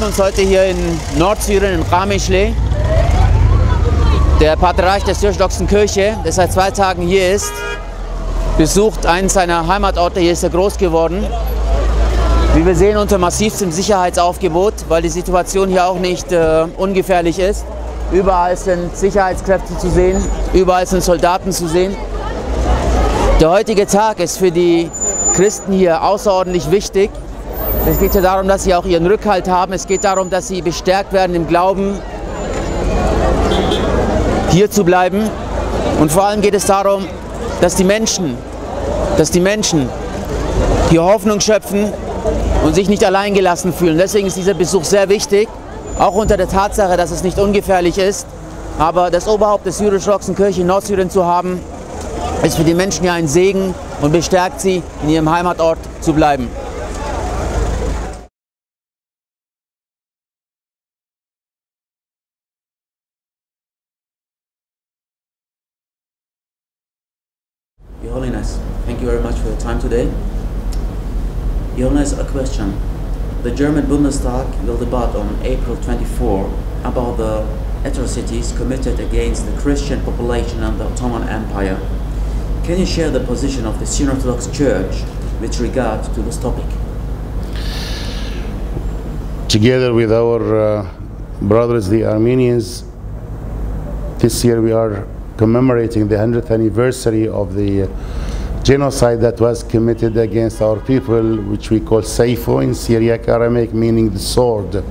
befinden uns heute hier in Nordsyrien, in Qamishli. Der Patriarch der Syrisch-Orthodoxen Kirche, der seit 2 Tagen hier ist, besucht einen seiner Heimatorte. Hier ist er groß geworden. Wie wir sehen, unter massivstem Sicherheitsaufgebot, weil die Situation hier auch nicht ungefährlich ist. Überall sind Sicherheitskräfte zu sehen, überall sind Soldaten zu sehen. Der heutige Tag ist für die Christen hier außerordentlich wichtig. Es geht ja darum, dass sie auch ihren Rückhalt haben. Es geht darum, dass sie bestärkt werden im Glauben, hier zu bleiben. Und vor allem geht es darum, dass die Menschen hier Hoffnung schöpfen und sich nicht alleingelassen fühlen. Deswegen ist dieser Besuch sehr wichtig, auch unter der Tatsache, dass es nicht ungefährlich ist. Aber das Oberhaupt der Syrisch-Orthodoxen Kirche in Nordsyrien zu haben, ist für die Menschen ja ein Segen und bestärkt sie, in ihrem Heimatort zu bleiben. Your Holiness, thank you very much for your time today. Your Holiness, a question. The German Bundestag will debate on April 24 about the atrocities committed against the Christian population and the Ottoman Empire. Can you share the position of the Syrian-Orthodox Church with regard to this topic? Together with our brothers, the Armenians, this year we are commemorating the 100th anniversary of the genocide that was committed against our people, which we call Seifo in Syriac Aramaic, meaning the sword,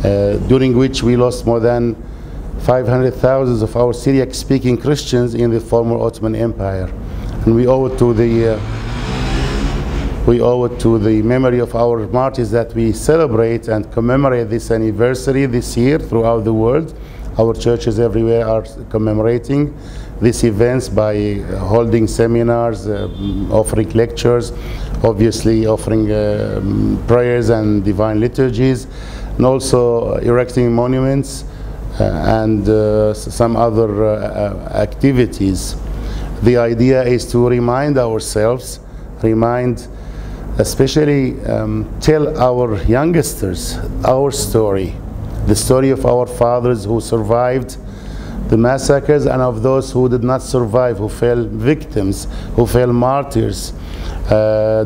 during which we lost more than 500,000 of our Syriac-speaking Christians in the former Ottoman Empire. And we owe it to the memory of our martyrs that we celebrate and commemorate this anniversary this year throughout the world. Our churches everywhere are commemorating these events by holding seminars, offering lectures, obviously offering prayers and divine liturgies, and also erecting monuments and some other activities. The idea is to remind ourselves, especially tell our youngsters our story, the story of our fathers who survived the massacres and of those who did not survive, who fell victims, who fell martyrs,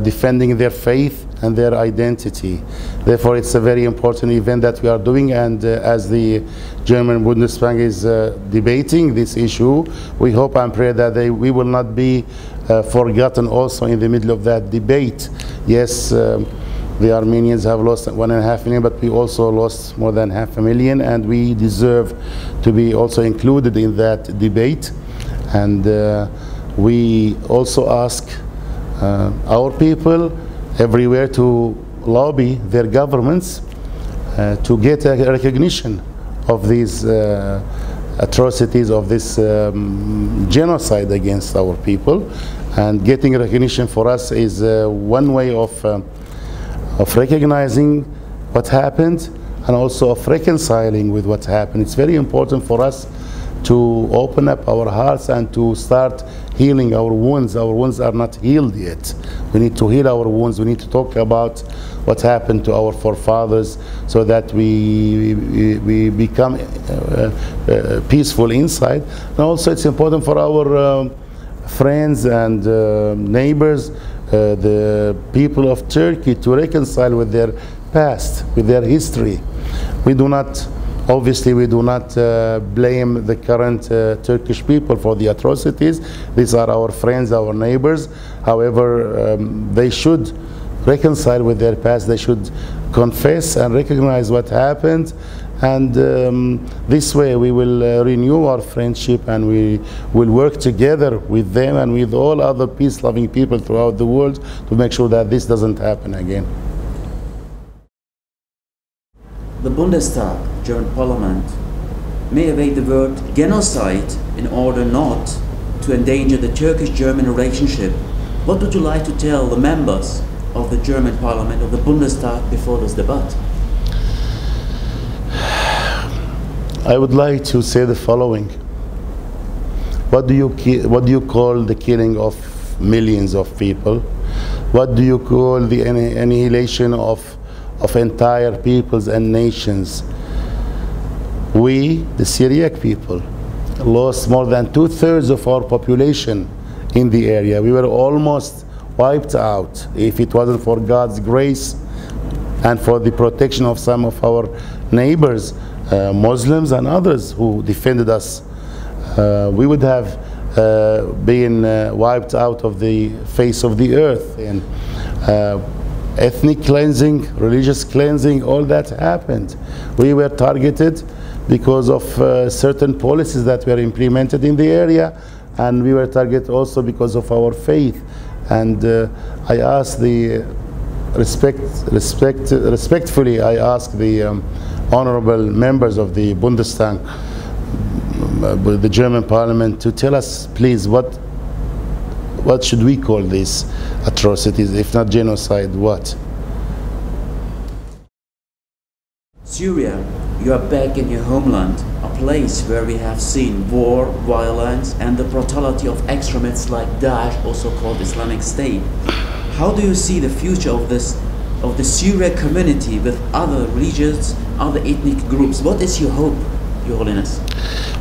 defending their faith and their identity. Therefore, it's a very important event that we are doing, and as the German Bundestag is debating this issue, we hope and pray that we will not be forgotten also in the middle of that debate. Yes, the Armenians have lost 1.5 million, but we also lost more than 500,000, and we deserve to be also included in that debate. And we also ask our people everywhere to lobby their governments to get a recognition of these atrocities, of this genocide against our people. And getting recognition for us is one way of recognizing what happened and also of reconciling with what happened. It's very important for us to open up our hearts and to start healing our wounds. Our wounds are not healed yet. We need to heal our wounds. We need to talk about what happened to our forefathers so that we become peaceful inside. And also it's important for our friends and neighbors, the people of Turkey, to reconcile with their past, with their history. Obviously, we do not blame the current Turkish people for the atrocities. These are our friends, our neighbors. However, they should reconcile with their past. They should confess and recognize what happened. And this way we will renew our friendship, and we will work together with them and with all other peace-loving people throughout the world to make sure that this doesn't happen again. The Bundestag, German Parliament, may evade the word genocide in order not to endanger the Turkish-German relationship. What would you like to tell the members of the German Parliament, of the Bundestag, before this debate? I would like to say the following. What do you call the killing of millions of people? What do you call the annihilation of of entire peoples and nations. We, the Syriac people, lost more than 2/3 of our population in the area. We were almost wiped out if it wasn't for God's grace and for the protection of some of our neighbors, Muslims and others who defended us. We would have been wiped out of the face of the earth. And ethnic cleansing, religious cleansing, all that happened. We were targeted because of certain policies that were implemented in the area, and we were targeted also because of our faith. And I ask the respectfully, I ask the honorable members of the Bundestag, the German Parliament, to tell us, please, what should we call these atrocities, if not genocide? What? Syria, you are back in your homeland, a place where we have seen war, violence, and the brutality of extremists like Daesh, also called Islamic State. How do you see the future of the Syriac community with other religions, other ethnic groups? What is your hope, Your Holiness?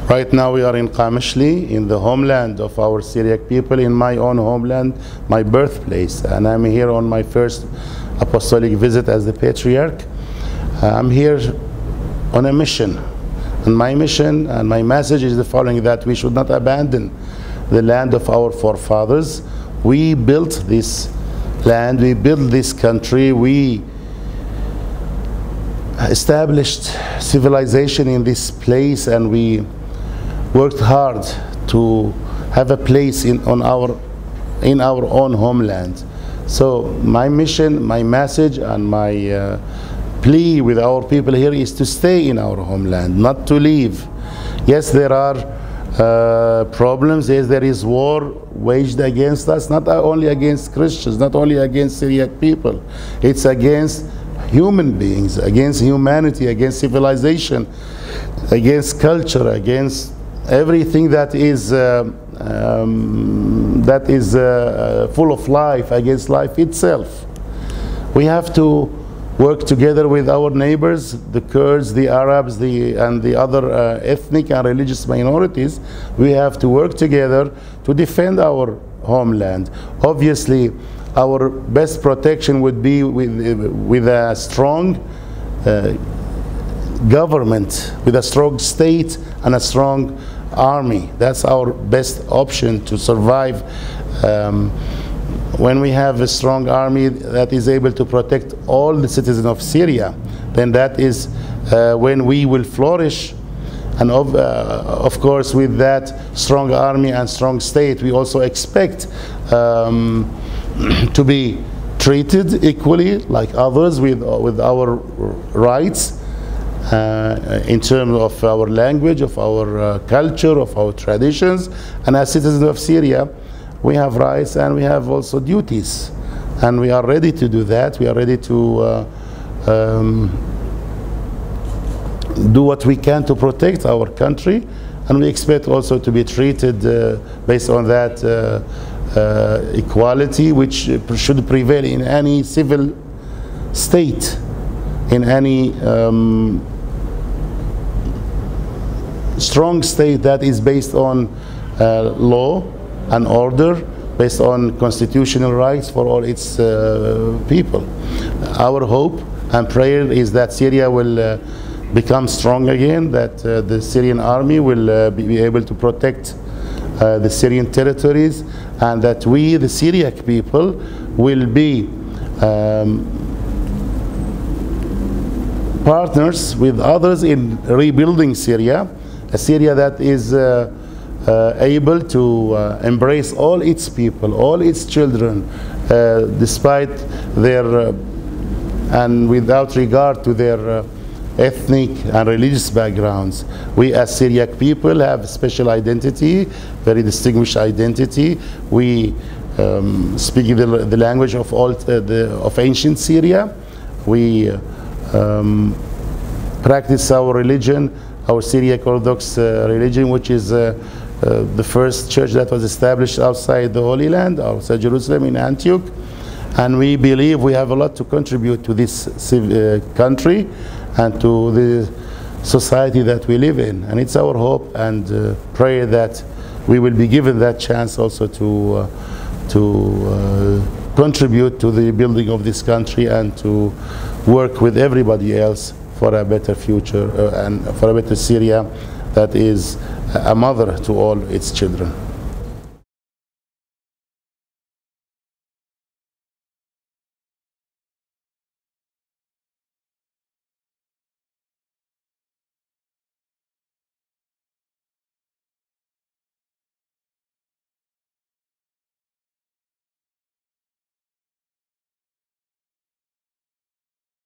Right now we are in Qamishli, in the homeland of our Syriac people, in my own homeland, my birthplace. And I'm here on my first apostolic visit as the Patriarch. I'm here on a mission. And my mission and my message is the following, that we should not abandon the land of our forefathers. We built this land, we built this country, we established civilization in this place, and we worked hard to have a place in our own homeland. So my mission, my message, and my plea with our people here is to stay in our homeland, not to leave. Yes, there are problems. Yes, there is war waged against us, not only against Christians, not only against Syriac people. It's against human beings, against humanity, against civilization, against culture, against everything that is full of life, against life itself. We have to work together with our neighbors, the Kurds, the Arabs, and the other ethnic and religious minorities. We have to work together to defend our homeland. Obviously, our best protection would be with a strong government, with a strong state and a strong army. That's our best option to survive. When we have a strong army that is able to protect all the citizens of Syria, then that is when we will flourish. And of course, with that strong army and strong state, we also expect to be treated equally like others with our rights in terms of our language, of our culture, of our traditions. And as citizens of Syria, we have rights and we have also duties, and we are ready to do that. We are ready to do what we can to protect our country, and we expect also to be treated based on that equality which should prevail in any civil state, in any strong state that is based on law and order, based on constitutional rights for all its people. Our hope and prayer is that Syria will become strong again, that the Syrian army will be able to protect the Syrian territories, and that we, the Syriac people, will be partners with others in rebuilding Syria, a Syria that is able to embrace all its people, all its children, despite their and without regard to their ethnic and religious backgrounds. We as Syriac people have special identity, very distinguished identity. We speak the language of of ancient Syria. We practice our religion, our Syriac Orthodox religion, which is the first church that was established outside the Holy Land, outside Jerusalem, in Antioch. And we believe we have a lot to contribute to this country and to the society that we live in. And it's our hope and prayer that we will be given that chance also to contribute to the building of this country and to work with everybody else for a better future and for a better Syria that is a mother to all its children.